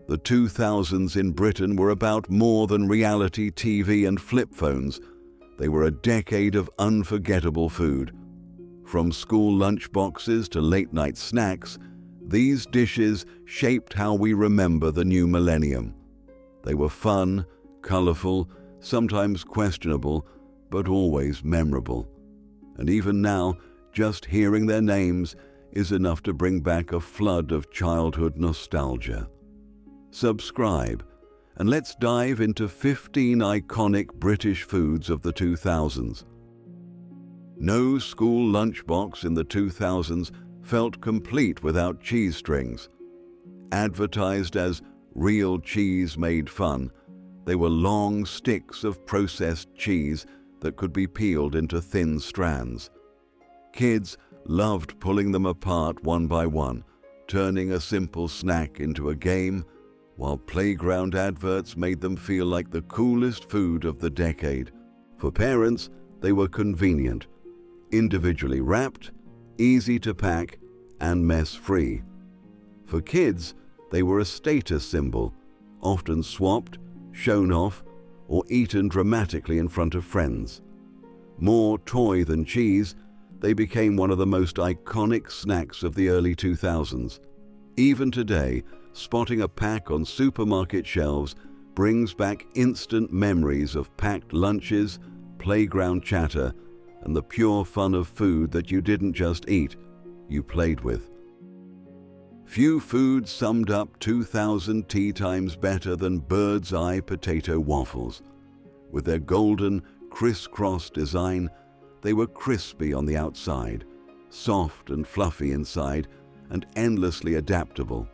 The 2000s in Britain were about more than reality TV and flip phones. They were a decade of unforgettable food. From school lunchboxes to late-night snacks, these dishes shaped how we remember the new millennium. They were fun, colorful, sometimes questionable, but always memorable. And even now, just hearing their names is enough to bring back a flood of childhood nostalgia. Subscribe, and let's dive into 15 iconic British foods of the 2000s. No school lunchbox in the 2000s felt complete without cheese strings. Advertised as real cheese made fun, they were long sticks of processed cheese that could be peeled into thin strands. Kids loved pulling them apart one by one, turning a simple snack into a game, while playground adverts made them feel like the coolest food of the decade. For parents, they were convenient, individually wrapped, easy to pack, and mess-free. For kids, they were a status symbol, often swapped, shown off, or eaten dramatically in front of friends. More toy than cheese, they became one of the most iconic snacks of the early 2000s. Even today, spotting a pack on supermarket shelves brings back instant memories of packed lunches, playground chatter, and the pure fun of food that you didn't just eat, you played with. Few foods summed up 2000 tea times better than bird's eye potato waffles. With their golden, crisscross design, they were crispy on the outside, soft and fluffy inside, and endlessly adaptable.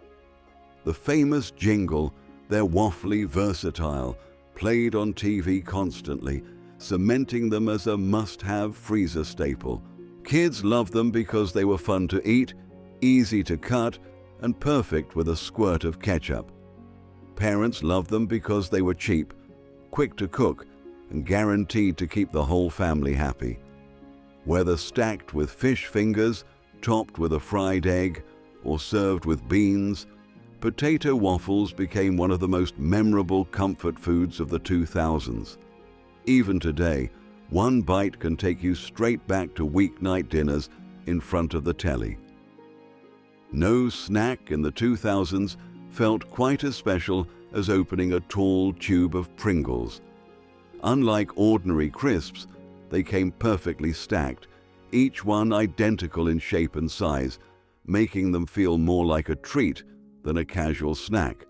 The famous jingle, "They're waffly versatile," played on TV constantly, cementing them as a must-have freezer staple. Kids loved them because they were fun to eat, easy to cut, and perfect with a squirt of ketchup. Parents loved them because they were cheap, quick to cook, and guaranteed to keep the whole family happy. Whether stacked with fish fingers, topped with a fried egg, or served with beans, potato waffles became one of the most memorable comfort foods of the 2000s. Even today, one bite can take you straight back to weeknight dinners in front of the telly. No snack in the 2000s felt quite as special as opening a tall tube of Pringles. Unlike ordinary crisps, they came perfectly stacked, each one identical in shape and size, making them feel more like a treat than a casual snack.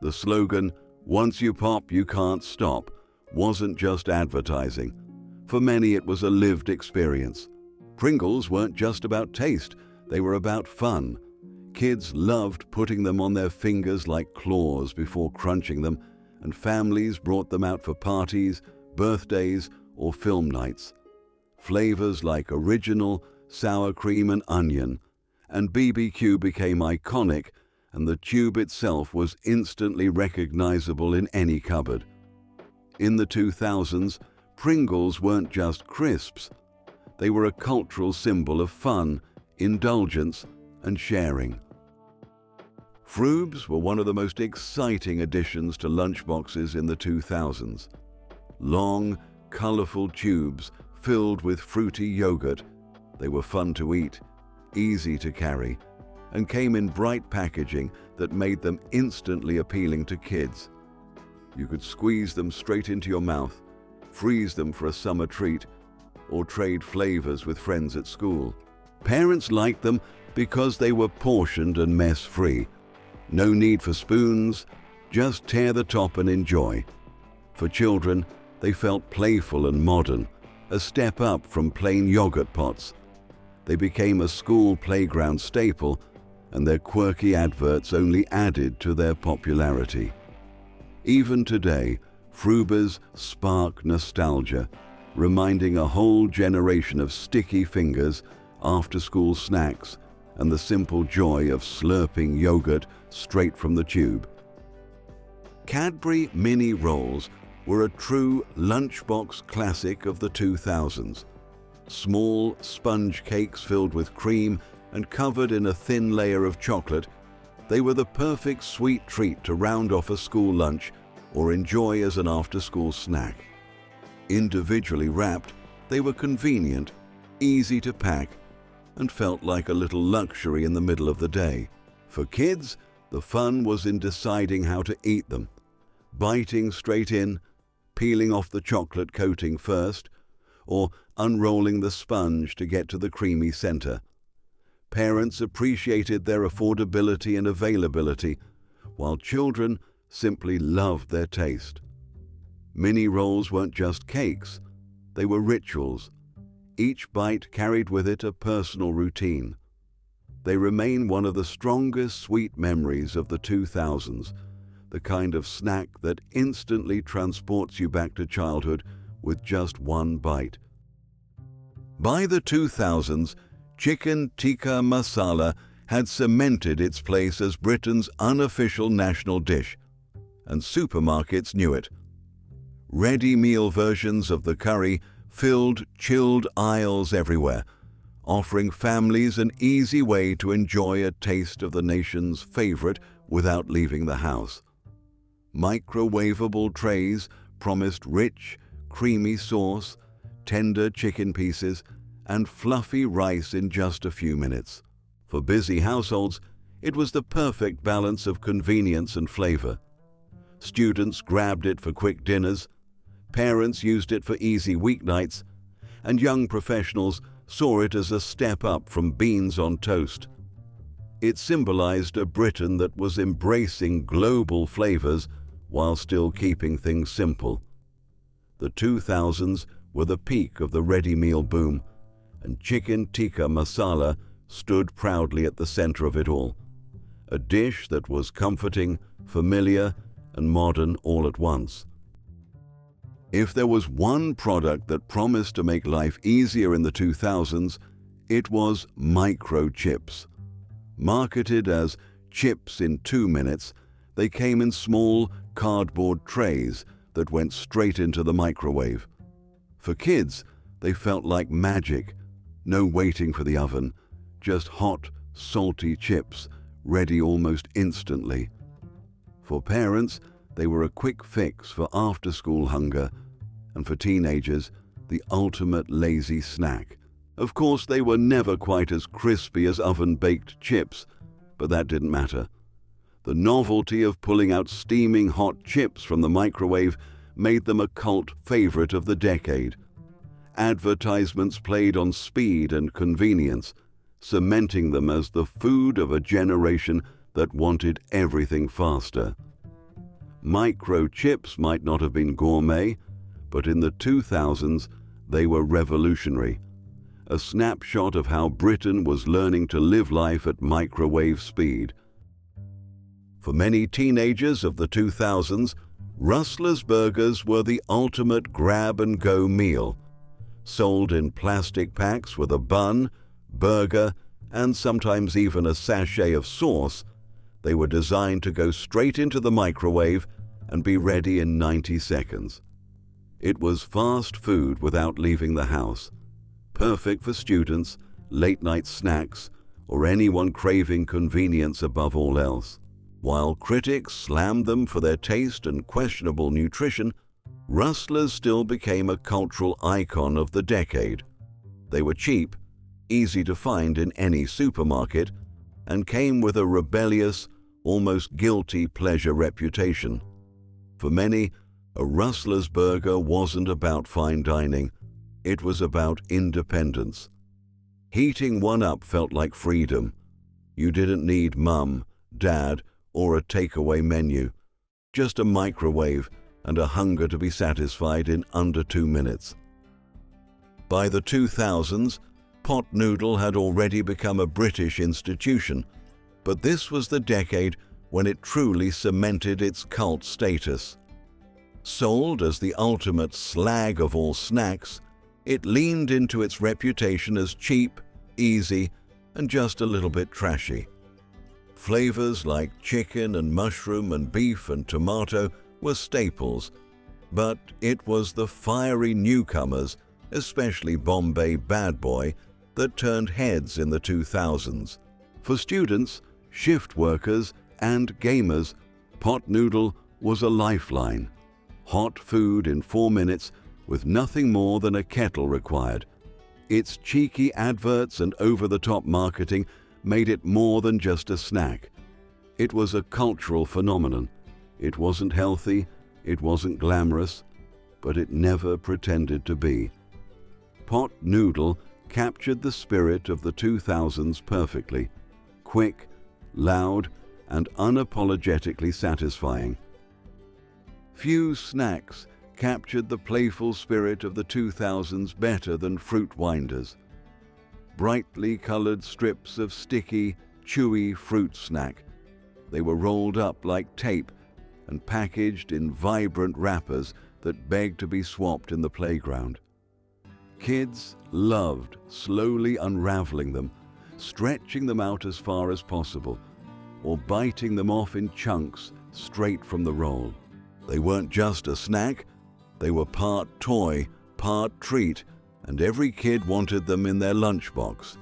The slogan, "Once you pop, you can't stop," wasn't just advertising. For many, it was a lived experience. Pringles weren't just about taste, they were about fun. Kids loved putting them on their fingers like claws before crunching them, and families brought them out for parties, birthdays, or film nights. Flavors like original, sour cream, and onion, and BBQ became iconic, and the tube itself was instantly recognizable in any cupboard. In the 2000s, Pringles weren't just crisps. They were a cultural symbol of fun, indulgence, and sharing. Frubes were one of the most exciting additions to lunchboxes in the 2000s. Long, colorful tubes filled with fruity yogurt. They were fun to eat, easy to carry, and came in bright packaging that made them instantly appealing to kids. You could squeeze them straight into your mouth, freeze them for a summer treat, or trade flavors with friends at school. Parents liked them because they were portioned and mess-free. No need for spoons, just tear the top and enjoy. For children, they felt playful and modern, a step up from plain yogurt pots. They became a school playground staple, and their quirky adverts only added to their popularity. Even today, Frubes spark nostalgia, reminding a whole generation of sticky fingers, after-school snacks, and the simple joy of slurping yogurt straight from the tube. Cadbury mini rolls were a true lunchbox classic of the 2000s. Small sponge cakes filled with cream and covered in a thin layer of chocolate, They were the perfect sweet treat to round off a school lunch or enjoy as an after-school snack. Individually wrapped, they were convenient, easy to pack, and felt like a little luxury in the middle of the day. For kids, the fun was in deciding how to eat them, biting straight in, peeling off the chocolate coating first, or unrolling the sponge to get to the creamy center. Parents appreciated their affordability and availability, while children simply loved their taste. Mini rolls weren't just cakes, they were rituals. Each bite carried with it a personal routine. They remain one of the strongest sweet memories of the 2000s, the kind of snack that instantly transports you back to childhood with just one bite. By the 2000s, chicken tikka masala had cemented its place as Britain's unofficial national dish, and supermarkets knew it. Ready meal versions of the curry filled chilled aisles everywhere, offering families an easy way to enjoy a taste of the nation's favorite without leaving the house. Microwavable trays promised rich, creamy sauce, tender chicken pieces, and fluffy rice in just a few minutes. For busy households, it was the perfect balance of convenience and flavor. Students grabbed it for quick dinners, parents used it for easy weeknights, and young professionals saw it as a step up from beans on toast. It symbolized a Britain that was embracing global flavors while still keeping things simple. The 2000s were the peak of the ready meal boom, and chicken tikka masala stood proudly at the center of it all. A dish that was comforting, familiar, and modern all at once. If there was one product that promised to make life easier in the 2000s, it was microchips. Marketed as chips in 2 minutes, they came in small cardboard trays that went straight into the microwave. For kids, they felt like magic. No waiting for the oven, just hot, salty chips, ready almost instantly. For parents, they were a quick fix for after-school hunger, and for teenagers, the ultimate lazy snack. Of course, they were never quite as crispy as oven-baked chips, but that didn't matter. The novelty of pulling out steaming hot chips from the microwave made them a cult favorite of the decade. Advertisements played on speed and convenience, cementing them as the food of a generation that wanted everything faster. Microchips might not have been gourmet, but in the 2000s, they were revolutionary. A snapshot of how Britain was learning to live life at microwave speed. For many teenagers of the 2000s, Rustlers Burgers were the ultimate grab-and-go meal. Sold in plastic packs with a bun, burger, and sometimes even a sachet of sauce, they were designed to go straight into the microwave and be ready in 90 seconds. It was fast food without leaving the house, perfect for students, late-night snacks, or anyone craving convenience above all else. While critics slammed them for their taste and questionable nutrition, Rustlers still became a cultural icon of the decade. They were cheap, easy to find in any supermarket, and came with a rebellious, almost guilty pleasure reputation. For many, a Rustlers burger wasn't about fine dining, it was about independence. Heating one up felt like freedom. You didn't need mum, dad, or a takeaway menu, just a microwave and a hunger to be satisfied in under 2 minutes. By the 2000s, pot noodle had already become a British institution, but this was the decade when it truly cemented its cult status. Sold as the ultimate slag of all snacks, it leaned into its reputation as cheap, easy, and just a little bit trashy. Flavors like chicken and mushroom and beef and tomato were staples, but it was the fiery newcomers, especially Bombay Bad Boy, that turned heads in the 2000s. For students, shift workers, and gamers, pot noodle was a lifeline. Hot food in 4 minutes with nothing more than a kettle required. Its cheeky adverts and over-the-top marketing made it more than just a snack. It was a cultural phenomenon. It wasn't healthy, it wasn't glamorous, but it never pretended to be. Pot noodle captured the spirit of the 2000s perfectly. Quick, loud, and unapologetically satisfying. Few snacks captured the playful spirit of the 2000s better than fruit winders. Brightly colored strips of sticky, chewy fruit snack. They were rolled up like tape and packaged in vibrant wrappers that begged to be swapped in the playground. Kids loved slowly unraveling them, stretching them out as far as possible, or biting them off in chunks straight from the roll. They weren't just a snack, they were part toy, part treat, and every kid wanted them in their lunchbox.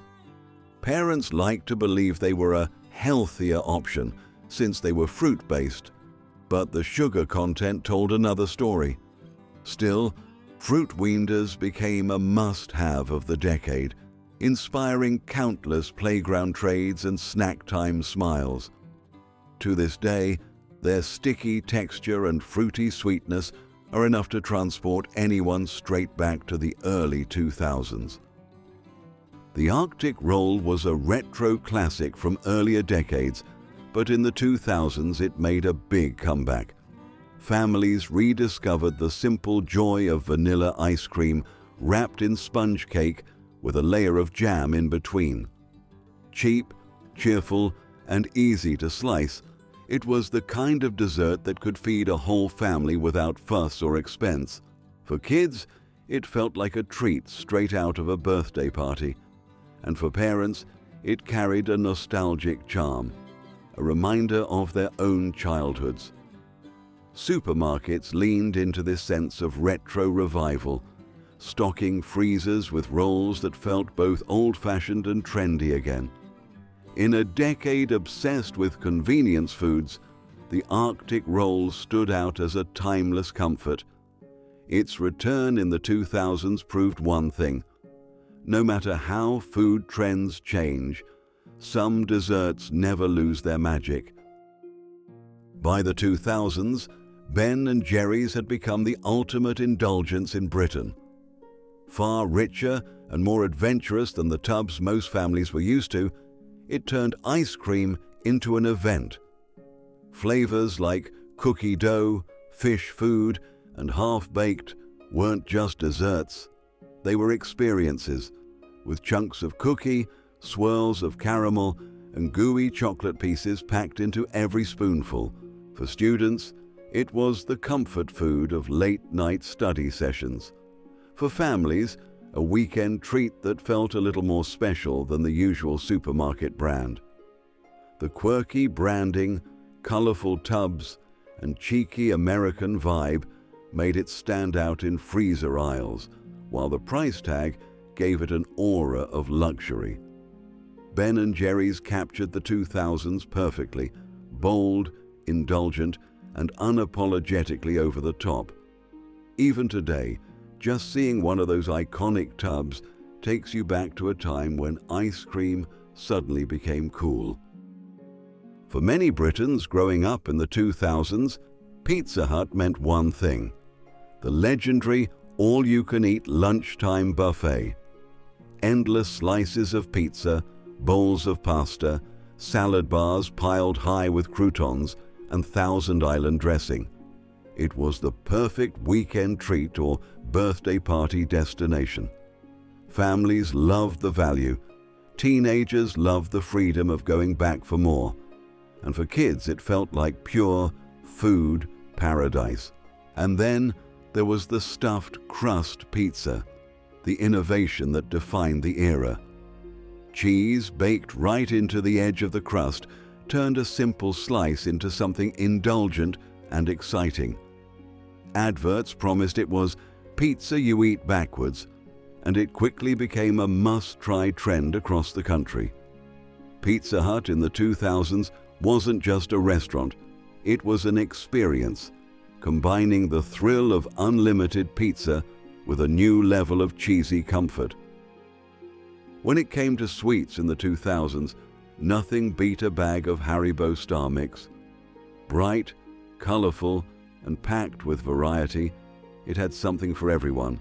Parents liked to believe they were a healthier option since they were fruit-based, but the sugar content told another story. Still, fruit winders became a must-have of the decade, inspiring countless playground trades and snack-time smiles. To this day, their sticky texture and fruity sweetness are enough to transport anyone straight back to the early 2000s. The Arctic roll was a retro classic from earlier decades, but in the 2000s it made a big comeback. Families rediscovered the simple joy of vanilla ice cream wrapped in sponge cake with a layer of jam in between. Cheap, cheerful, and easy to slice, it was the kind of dessert that could feed a whole family without fuss or expense. For kids, it felt like a treat straight out of a birthday party. And for parents, it carried a nostalgic charm, a reminder of their own childhoods. Supermarkets leaned into this sense of retro revival, stocking freezers with rolls that felt both old-fashioned and trendy again. In a decade obsessed with convenience foods, the Arctic roll stood out as a timeless comfort. Its return in the 2000s proved one thing: no matter how food trends change, some desserts never lose their magic. By the 2000s, Ben & Jerry's had become the ultimate indulgence in Britain. Far richer and more adventurous than the tubs most families were used to, it turned ice cream into an event. Flavors like cookie dough, fish food, and half-baked weren't just desserts. They were experiences, with chunks of cookie, swirls of caramel, and gooey chocolate pieces packed into every spoonful. For students, it was the comfort food of late-night study sessions. For families, a weekend treat that felt a little more special than the usual supermarket brand. The quirky branding, colorful tubs, and cheeky American vibe made it stand out in freezer aisles, while the price tag gave it an aura of luxury. Ben & Jerry's captured the 2000s perfectly, bold, indulgent, and unapologetically over the top. Even today, just seeing one of those iconic tubs takes you back to a time when ice cream suddenly became cool. For many Britons growing up in the 2000s, Pizza Hut meant one thing: the legendary all-you-can-eat lunchtime buffet. Endless slices of pizza, bowls of pasta, salad bars piled high with croutons, and Thousand Island dressing. It was the perfect weekend treat or birthday party destination. Families loved the value. Teenagers loved the freedom of going back for more. And for kids, it felt like pure food paradise. And then there was the stuffed crust pizza, the innovation that defined the era. Cheese baked right into the edge of the crust turned a simple slice into something indulgent and exciting. Adverts promised it was pizza you eat backwards, and it quickly became a must-try trend across the country. Pizza Hut in the 2000s wasn't just a restaurant, it was an experience, combining the thrill of unlimited pizza with a new level of cheesy comfort. When it came to sweets in the 2000s, nothing beat a bag of Haribo Starmix. Bright, colorful, and packed with variety, it had something for everyone.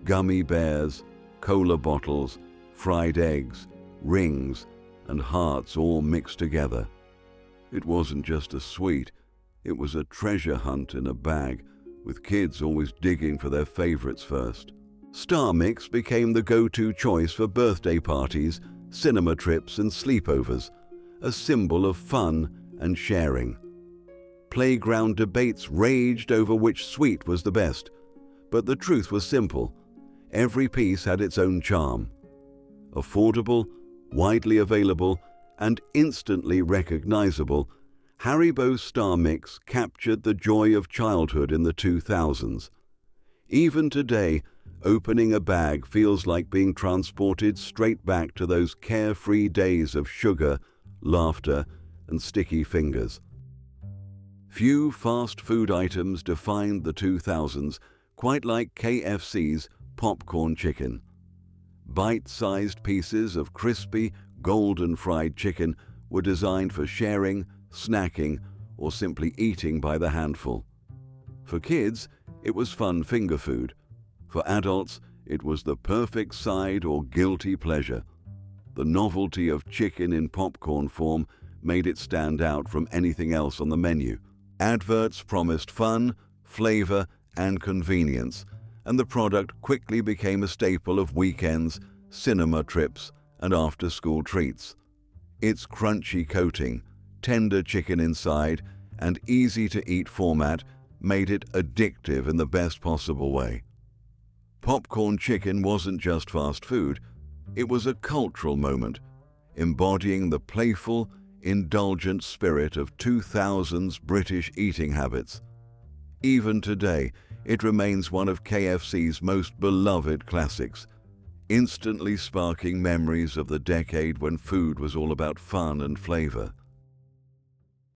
Gummy bears, cola bottles, fried eggs, rings, and hearts all mixed together. It wasn't just a sweet, it was a treasure hunt in a bag, with kids always digging for their favorites first. Starmix became the go-to choice for birthday parties, cinema trips, and sleepovers, a symbol of fun and sharing. Playground debates raged over which sweet was the best, but the truth was simple. Every piece had its own charm. Affordable, widely available, and instantly recognizable, Haribo Starmix captured the joy of childhood in the 2000s. Even today, opening a bag feels like being transported straight back to those carefree days of sugar, laughter, and sticky fingers. Few fast food items defined the 2000s quite like KFC's Popcorn Chicken. Bite-sized pieces of crispy, golden fried chicken were designed for sharing, snacking, or simply eating by the handful. For kids, it was fun finger food. For adults, it was the perfect side or guilty pleasure. The novelty of chicken in popcorn form made it stand out from anything else on the menu. Adverts promised fun, flavor, and convenience, and the product quickly became a staple of weekends, cinema trips, and after-school treats. Its crunchy coating, tender chicken inside, and easy-to-eat format made it addictive in the best possible way. Popcorn chicken wasn't just fast food, it was a cultural moment, embodying the playful, indulgent spirit of 2000s British eating habits. Even today, it remains one of KFC's most beloved classics, instantly sparking memories of the decade when food was all about fun and flavor.